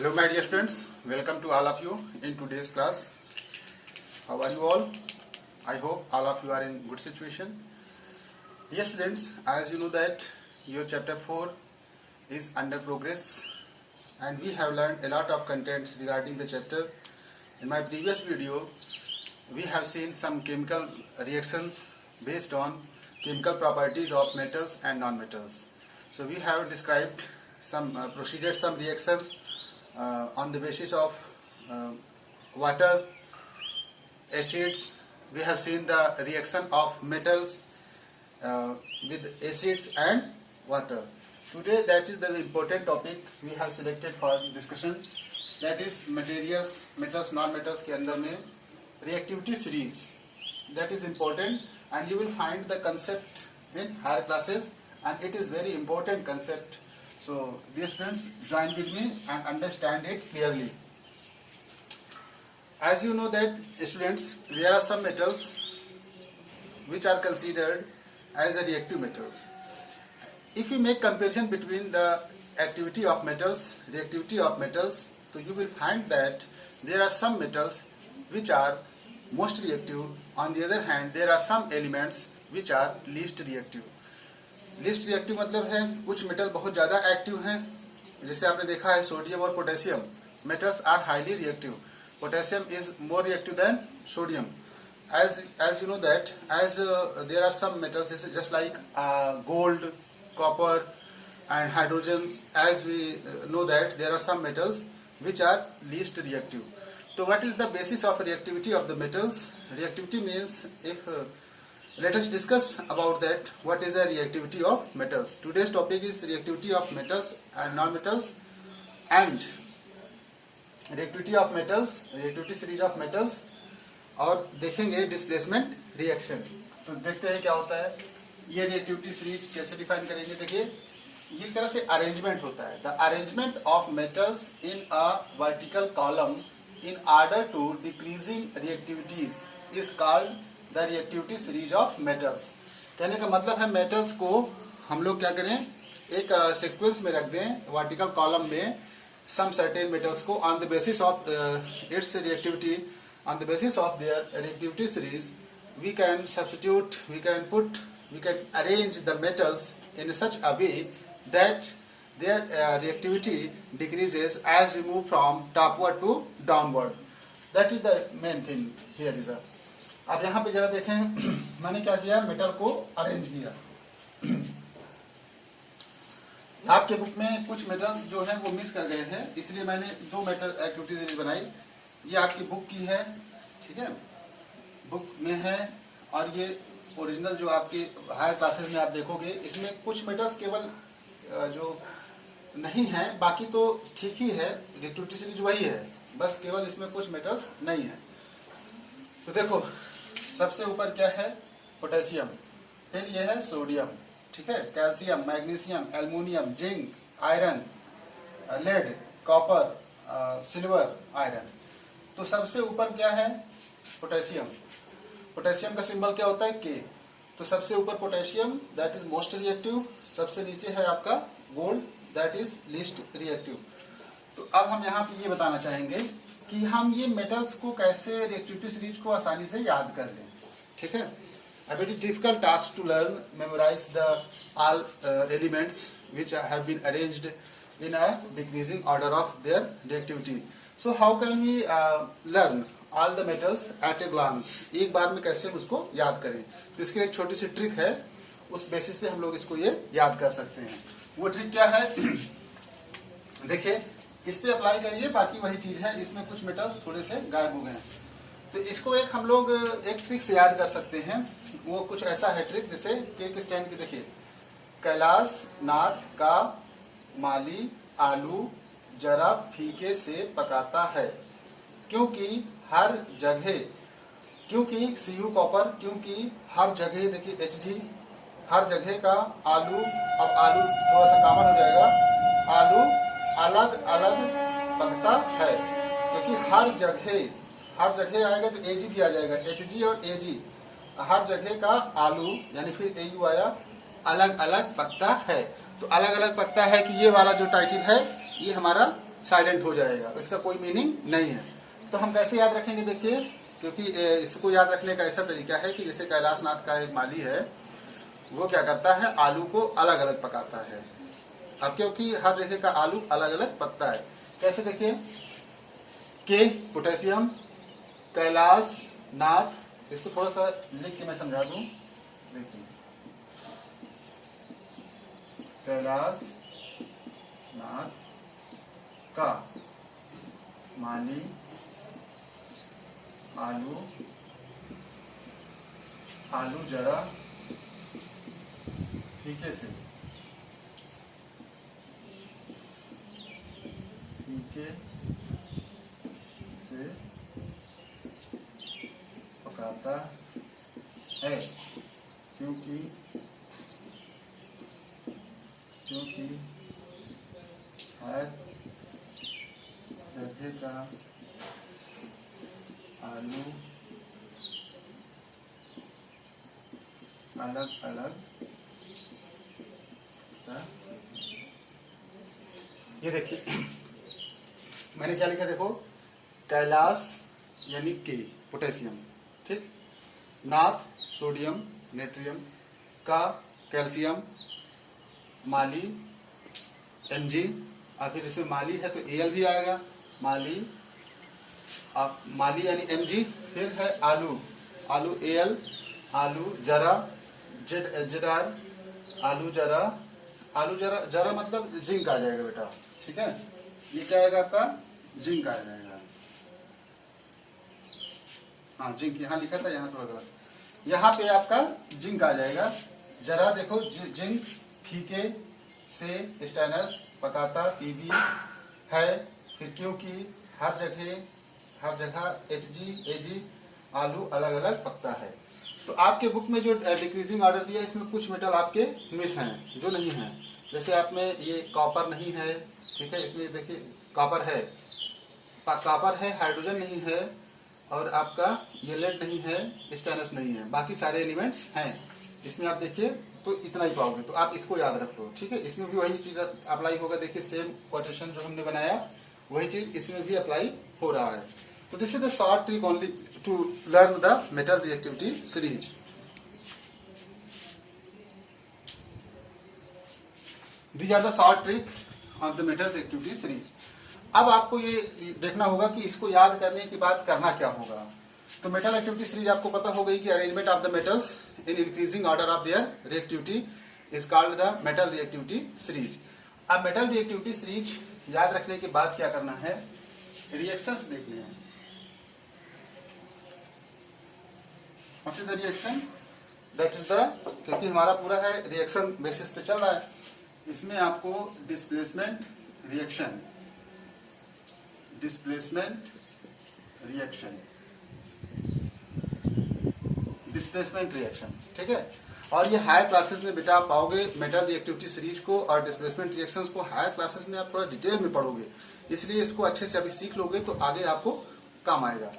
Hello my dear students, welcome to all of you in today's class. How are you all? I hope all of you are in good situation. Dear students, as you know that your chapter 4 is under progress and we have learned a lot of contents regarding the chapter. In my previous video, we have seen some chemical reactions based on chemical properties of metals and non-metals. So we have described proceeded some reactions on the basis of water, acids. We have seen the reaction of metals with acids and water. Today that is the important topic we have selected for discussion, that is materials, metals, non-metals के अंदर में reactivity series. That is important and you will find the concept in higher classes and it is very important concept. So dear students, join with me and understand it clearly. As you know that students, there are some metals which are considered as a reactive metals. If you make comparison between the activity of metals, reactivity of metals, so you will find that there are some metals which are most reactive. On the other hand, there are some elements which are least reactive. Least reactive मतलब है कुछ metal बहुत ज्यादा active हैं, जैसे आपने देखा है सोडियम और potassium. Metals are highly reactive. Potassium is more reactive than sodium. as you know that as there are some metals just like gold, copper and hydrogens. As we know that there are some metals which are least reactive. So what is the basis of reactivity of the metals? Reactivity means let us discuss about that. What is the reactivity of metals? Today's topic is reactivity of metals and non-metals and reactivity of metals, reactivity series of metals, और देखेंगे displacement reaction. तो देखते हैं क्या होता है. ये reactivity series कैसे डिफाइन करेंगे. देखिए ये तरह से अरेंजमेंट होता है. The arrangement of metals in a vertical column in order to decreasing reactivities is called the reactivity series of metals. कहने का मतलब है मेटल्स को हम लोग क्या करें, एक सीक्वेंस में रख दें वर्टिकल कॉलम में सम सर्टेन मेटल्स को on the basis of its reactivity, on the basis of their reactivity series we can substitute, we can arrange the metals in such a way that their reactivity decreases as we move from topward to downward. That is the main thing here is. अब यहाँ पे जरा देखें मैंने क्या किया, metal को arrange किया. आपके बुक में कुछ मेटल्स जो है वो मिस कर गए हैं, इसलिए मैंने दो मेटल एक्टिविटी सीरीज बनाई. ये आपकी बुक की है, ठीक है, बुक में है. और ये ओरिजिनल जो आपके हायर क्लासेस में आप देखोगे इसमें कुछ मेटल्स केवल जो नहीं है, बाकी तो ठीक ही है. रिएक्टिविटी सीरीज वही है, बस केवल इसमें कुछ मेटल्स नहीं है. तो देखो सबसे ऊपर क्या है, पोटेशियम. फिर ये है सोडियम, ठीक है, calcium, magnesium, aluminium, zinc, iron, lead, copper, silver, iron. तो सबसे ऊपर क्या है, पोटेशियम. पोटेशियम का सिंबल क्या होता है, के. तो सबसे ऊपर potassium, that is most reactive. सबसे नीचे है आपका gold, that is least reactive. तो अब हम यहाँ पे ये बताना चाहेंगे कि हम ये मेटल्स को कैसे रिएक्टिविटी सीरीज को आसानी से याद कर लें, ठीक है. A very difficult task to learn, memorise the all elements which have been arranged in a decreasing order of their reactivity. So how can we learn all the metals at a glance. एक बार में कैसे हम उसको याद करें. तो इसकी एक छोटी सी ट्रिक है, उस बेसिस पे हम लोग इसको ये याद कर सकते हैं. वो ट्रिक क्या है देखिए, इस पे अप्लाई करिए, बाकी वही चीज है. इसमें कुछ मेटल्स थोड़े से गायब हो गए हैं, तो इसको एक हम लोग एक ट्रिक से याद कर सकते हैं. वो कुछ ऐसा है ट्रिक, जैसे केक स्टैंड की देखिए, कैलाश नाथ का माली आलू जरा फीके से पकाता है, क्योंकि हर जगह, क्योंकि सीयू कॉपर, क्योंकि हर जगह, देखिए Hg, हर जगह का आलू. अब आलू थोड़ा सा कॉमन हो जाएगा, आलू अलग अलग पकता है, क्योंकि हर जगह आएगा तो Ag भी आ जाएगा. Hg और Ag, हर जगह का आलू, यानी फिर Au आया, अलग अलग पकता है. तो अलग अलग पकता है कि ये वाला जो टाइटल है ये हमारा साइलेंट हो जाएगा, इसका कोई मीनिंग नहीं है। तो हम कैसे याद रखेंगे देखिए, क्योंकि इसको याद रखने का ऐसा तरीका है कि जैसे कैलाशनाथ का एक माली है, वो क्या करता है, आलू को अलग अलग पकाता है। अब क्योंकि हर जगह का आलू अलग अलग पकता है, कैसे देखिए, के पोटेशियम, कैलाश नाथ, इसको थोड़ा सा लिख के मैं समझा दूं, देखिए कैलाश नाथ का माली आलू, आलू जरा ठीके से पकाता है, क्योंकि हर जगह का आलू अलग अलग, ये देखिए मैंने क्या लिखा, देखो कैलाश यानी के पोटेशियम, ठीक, नाथ सोडियम नेट्रियम, का कैल्शियम, माली Mg, और फिर इसमें माली है तो Al भी आएगा, माली, अब माली यानी Mg, फिर है आलू, आलू Al, आलू जरा Zr, आलू जरा, आलू जरा, जरा मतलब जिंक आ जाएगा बेटा, ठीक है, ये क्या आएगा आपका, जिंक आ जाएगा, हाँ जिंक यहाँ लिखा था, यहाँ थोड़ा गलत, यहाँ पे आपका जिंक आ जाएगा, जरा देखो जिंक, फीके से स्टेनस पकाता, पीबी है, फिर क्योंकि हर जगह Hg आलू अलग अलग पकता है। तो आपके बुक में जो डिक्रीजिंग ऑर्डर दिया है, इसमें कुछ मेटल आपके मिस हैं, जो नहीं है, जैसे आप में ये कॉपर नहीं है, ठीक है, इसमें देखिए कॉपर है, हाइड्रोजन नहीं है, और आपका ये लेड नहीं है, स्टेनस नहीं है, बाकी सारे एलिमेंट्स हैं इसमें, आप देखिए तो इतना ही पाओगे, तो आप इसको याद रख लो, ठीक है, इसमें भी वही चीज अप्लाई होगा, देखिए सेम क्वोटेशन जो हमने बनाया वही चीज इसमें भी अप्लाई हो रहा है। तो this is the short trick only to learn the metal reactivity series. These are the short trick on the metal reactivity series. अब आपको ये देखना होगा कि इसको याद करने के बाद करना क्या होगा। तो मेटल एक्टिविटी सीरीज आपको पता हो गई कि arrangement of the metals in increasing order of their reactivity is called the metal reactivity series. अब मेटल रिएक्टिविटी सीरीज याद रखने के बाद क्या करना है, रिएक्शंस देखने हैं। What is the reaction, that is the, क्योंकि हमारा पूरा है रिएक्शन बेसिस पे चल रहा है, इसमें आपको डिस्प्लेसमेंट रिएक्शन, डिस्प्लेसमेंट रिएक्शन, ठीक है। और ये हायर क्लासेस में बेटा आप पाओगे मेटल रिएक्टिविटी सीरीज को और डिस्प्लेसमेंट रिएक्शंस को, हायर क्लासेस में आप थोड़ा डिटेल में पढ़ोगे, इसलिए इसको अच्छे से अभी सीख लोगे तो आगे आपको काम आएगा।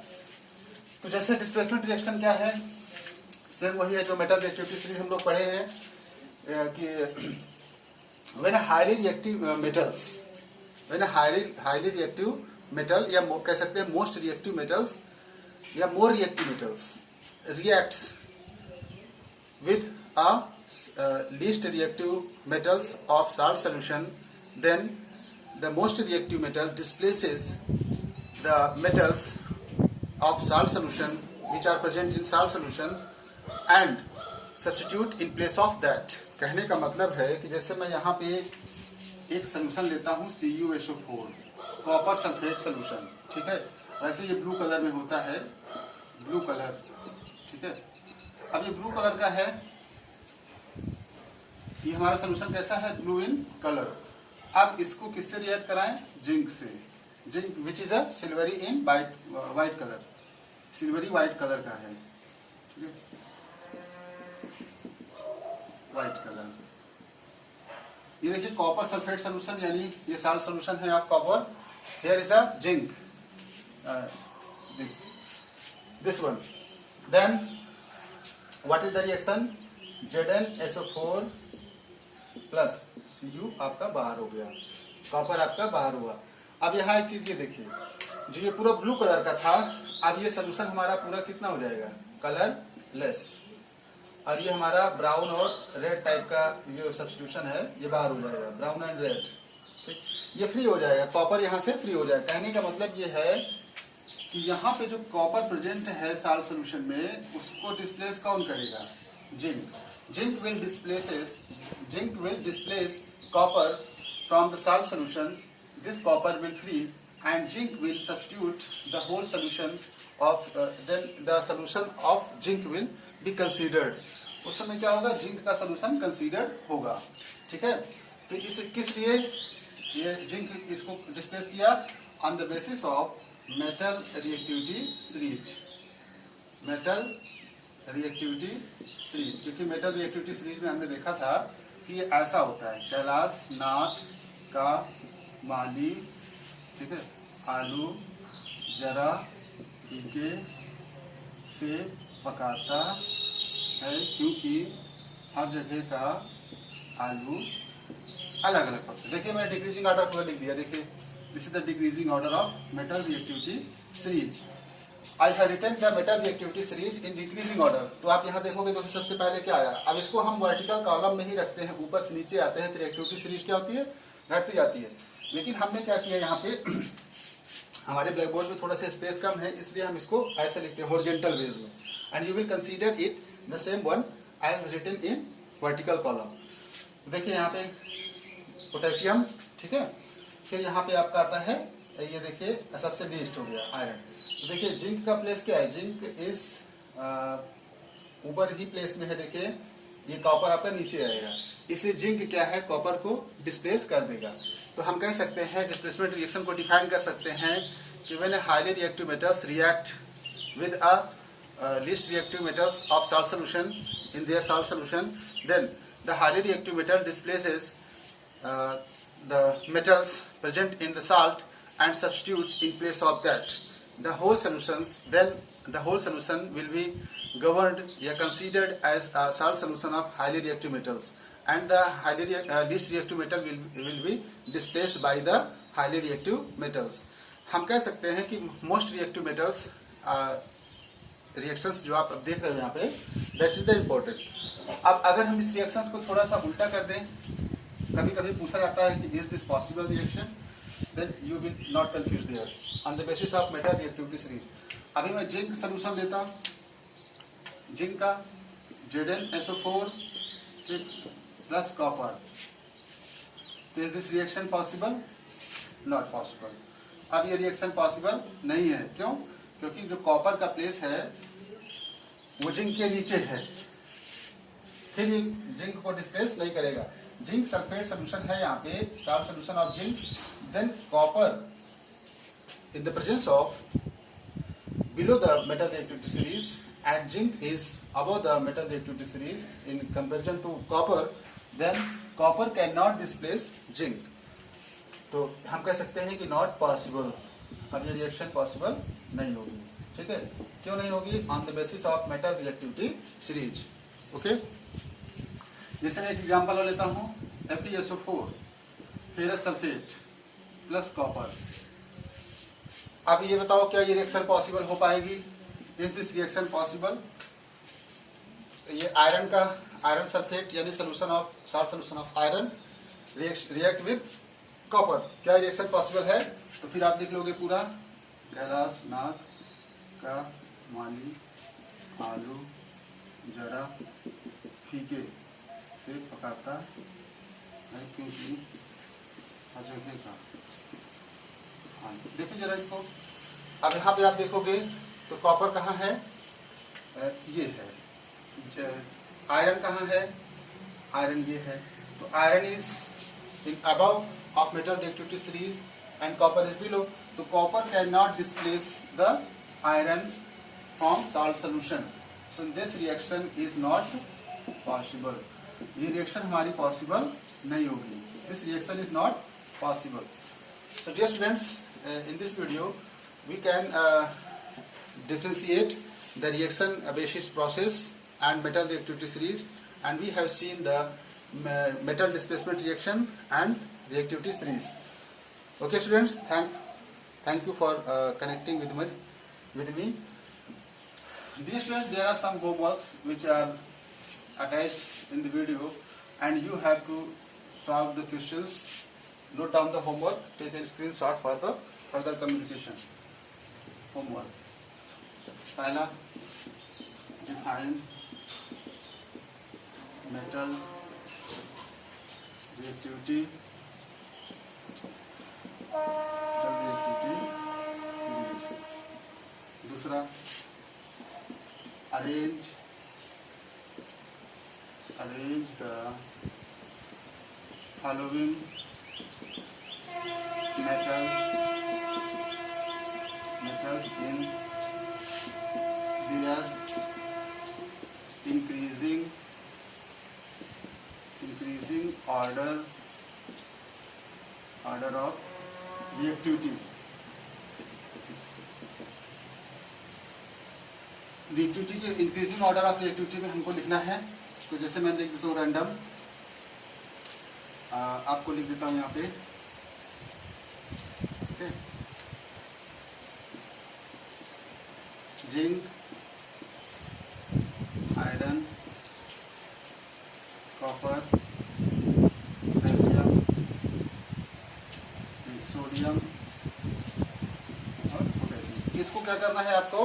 तो जैसे डिस्प्लेसमेंट रिएक्शन क्या है, सेम वही है जो मेटल रिएक्टिविटी सीरीज हम लोग पढ़े हैं कि when highly reactive metals, when highly reactive metal, या कह सकते हैं मोस्ट रिएक्टिव मेटल्स या more reactive metals reacts with least reactive metals of salt solution, then the most reactive metal displaces the metals of salt solution which are present in salt solution and substitute in place of that। कहने का मतलब है कि जैसे मैं यहाँ पे एक सोल्यूशन लेता हूँ CuSO4, कॉपर सल्फेट सोल्यूशन, ठीक है, वैसे ये ब्लू कलर में होता है, ब्लू कलर, ठीक है। अब ये ब्लू कलर का है, ये हमारा सोल्यूशन कैसा है, ब्लू इन कलर। अब इसको किससे रिएक्ट कराएं, जिंक से, zinc which is a silvery in white colour, silvery white colour का है, ठीक है, वाइट कलर। ये देखिए कॉपर सल्फेट सोल्यूशन, यानी ये साल्ट सोल्यूशन है आप copper, here is a zinc, this one, then what is the reaction, ZnSO4 plus Cu आपका बाहर हो गया, कॉपर आपका बाहर हुआ। अब यहाँ एक चीज ये देखिए, जो ये पूरा ब्लू कलर का था, अब ये सोल्यूशन हमारा पूरा कितना हो जाएगा, कलरलेस। और ये हमारा ब्राउन और रेड टाइप का जो सब्स्टिट्यूशन है ये बाहर हो जाएगा, ब्राउन एंड रेड, ठीक, ये फ्री हो जाएगा, कॉपर यहाँ से फ्री हो जाएगा। कहने का मतलब ये है कि यहाँ पे जो कॉपर प्रेजेंट है साल्ट सोल्यूशन में, उसको डिस्प्लेस कौन करेगा, zinc. Zinc will displace copper from the salt solutions, this copper will free and zinc will substitute the whole solutions of, then the solution of zinc will be considered. उस समय क्या होगा, zinc का solution considered होगा, ठीक है। तो इस किस लिए ये जिंक इसको डिस्प्लेस किया, on the basis of metal reactivity series, metal reactivity series. क्योंकि मेटल रिएक्टिविटी सीरीज में हमने देखा था कि ये ऐसा होता है, कैलाश नाथ का माली, ठीक है, आलू जरा पीके से पकाता है, क्योंकि हर जगह का आलू अलग अलग पकता है। देखिए मैंने डिक्रीजिंग ऑर्डर पूरा लिख दिया, देखिए this is the decreasing order of metal reactivity series. I have written the metal reactivity series in decreasing order. तो आप यहाँ देखोगे तो सबसे पहले क्या आया, अब इसको हम वर्टिकल कॉलम में ही रखते हैं, ऊपर से नीचे आते हैं तो रिएक्टिविटी सीरीज क्या होती है, घटती जाती है। लेकिन हमने क्या किया यहाँ पे हमारे ब्लैक बोर्ड में थोड़ा सा स्पेस कम है, इसलिए हम इसको ऐसे लिखते हैं हॉरिजॉन्टल वेज में, and you will consider it the same one as written in vertical column. देखिए यहाँ पे पोटेशियम, ठीक है, फिर यहाँ पे आपका आता है, ये देखिए सबसे लीस्ट हो गया आयरन। तो देखिए जिंक का प्लेस क्या है, जिंक इस ऊपर ही प्लेस में है, देखिए ये कॉपर आपका नीचे आएगा, इसलिए जिंक क्या है, कॉपर को डिस्प्लेस कर देगा। तो हम कह सकते हैं डिस्प्लेसमेंट रिएक्शन को डिफाइन कर सकते हैं कि when highly reactive metals react with a least reactive metals of salt solution in their salt solution, then the highly reactive metal displaces the metals present in the salt and substitute in place of that the whole solutions, then the whole solution will be governed or considered as a salt solution of highly reactive metals, and the least reactive metal will be displaced by the highly reactive metals. हम कह सकते हैं कि most reactive metals reactions जो आप देख रहे हो यहाँ पे, that is the important। अब अगर हम इस reactions को थोड़ा सा उल्टा कर दें, कभी कभी पूछा जाता है कि is this possible reaction, then you will not confuse there on the basis of metal reactivity series. अभी मैं जिंक सोल्यूशन लेता हूं, जिंक का Zn SO4 प्लस कॉपर, तो is this reaction possible, not possible. अब ये रिएक्शन पॉसिबल नहीं है, क्यों, क्योंकि जो कॉपर का प्लेस है वो जिंक के नीचे है, फिर ये जिंक को डिस्प्लेस नहीं करेगा। जिंक सल्फेट सोल्यूशन है यहाँ पे, salt solution of zinc, then copper in the presence of below the metal reactivity series and zinc is above the metal reactivity series in comparison to copper, then copper can not displace zinc. तो हम कह सकते हैं कि not possible, अब ये reaction possible नहीं होगी, ठीक है। क्यों नहीं होगी, on the basis of metal reactivity series, okay. जैसे मैं एक एग्जाम्पल लेता हूँ, FeSO4 ferrous sulphate plus copper. अब ये बताओ क्या ये रिएक्शन पॉसिबल हो पाएगी, इज दिस रिएक्शन पॉसिबल। ये आयरन का आयरन सल्फेट यानी solution of salt solution of iron react with copper, क्या रिएक्शन पॉसिबल है। तो फिर आप लिख लोगे पूरा, कैलाश नाथ का माली आलू जरा फीके से पकाता है, क्योंकि हर जगह का। देखिए जरा इसको, अब यहाँ पे आप देखोगे तो कॉपर कहाँ है, ये है, आयरन कहाँ है, आयरन ये है। तो iron is in above of metal reactivity series and copper is below. तो copper can not displace the iron from salt solution, so this reaction is not possible. ये रिएक्शन हमारी पॉसिबल नहीं होगी, this reaction is not possible. So dear students, in this video we can differentiate the reaction basis process and metal reactivity series, and we have seen the metal displacement reaction and reactivity series. Okay, students, thank you for connecting with me. Dear students, there are some homeworks which are attached in the video, and you have to solve the questions. Note down the homework. Take a screenshot for the further communication. Homework. पहला, define metal reactivity series. दूसरा, arrange the following metals in their increasing order of reactivity. Reactivity के increasing order of reactivity में हमको लिखना है। तो जैसे मैं लिख देता हूँ रैंडम, आपको लिख देता हूँ यहाँ पे, okay, zinc, iron, copper, potassium, sodium और पोटेशियम। इसको क्या करना है, आपको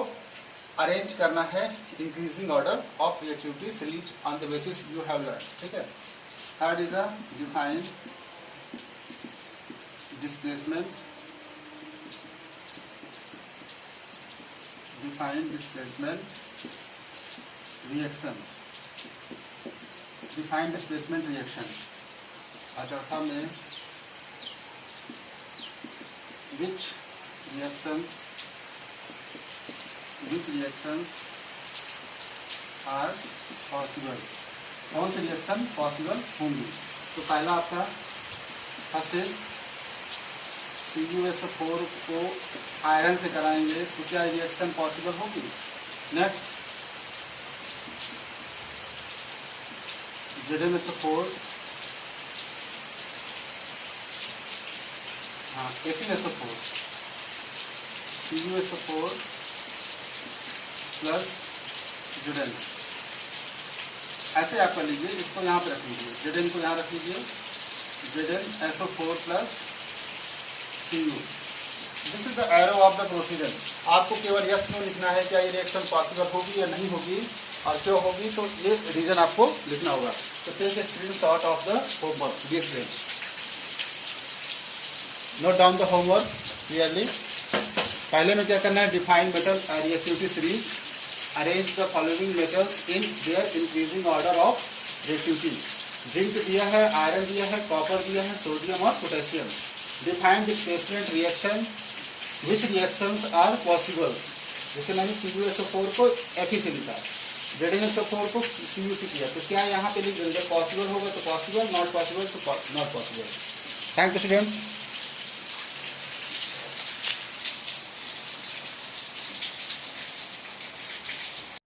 अरेंज करना है increasing order of reactivity series on the basis you have learn. ठीक है। Third is a define displacement reaction. और चौथा में which reactions are possible, कौन से रिएक्शन पॉसिबल होंगी। तो पहला आपका फर्स्ट इज CuSO4 को आयरन से कराएंगे तो क्या रिएक्शन पॉसिबल होगी। Next ZnSO4 FeSO4 CuSO4 plus Zn, ऐसे आप कर लीजिए। इसको यहाँ पे रख लीजिए, Zn को यहाँ रख लीजिए, ZnSO4 plus Cu। This is the arrow of the procedure. आपको केवल यस नो लिखना है, क्या ये रिएक्शन पॉसिबल होगी या नहीं होगी, और क्यों होगी, तो ये रीजन आपको लिखना होगा। तो take a screenshot of the homework, dear friends. Note down the homework clearly. पहले में क्या करना है, define metal reactivity series, arrange the following metals in their increasing order of reactivity. Zinc दिया है, आयरन दिया है, कॉपर दिया है, सोडियम और potassium. Define displacement reaction, which reactions are possible. जैसे मैंने CuSO4 को Fe से लिखा, ZnSO4 को Cu से किया, तो क्या यहाँ पे लिख देंगे, पॉसिबल होगा तो पॉसिबल, नॉट पॉसिबल तो not possible. Thank you students.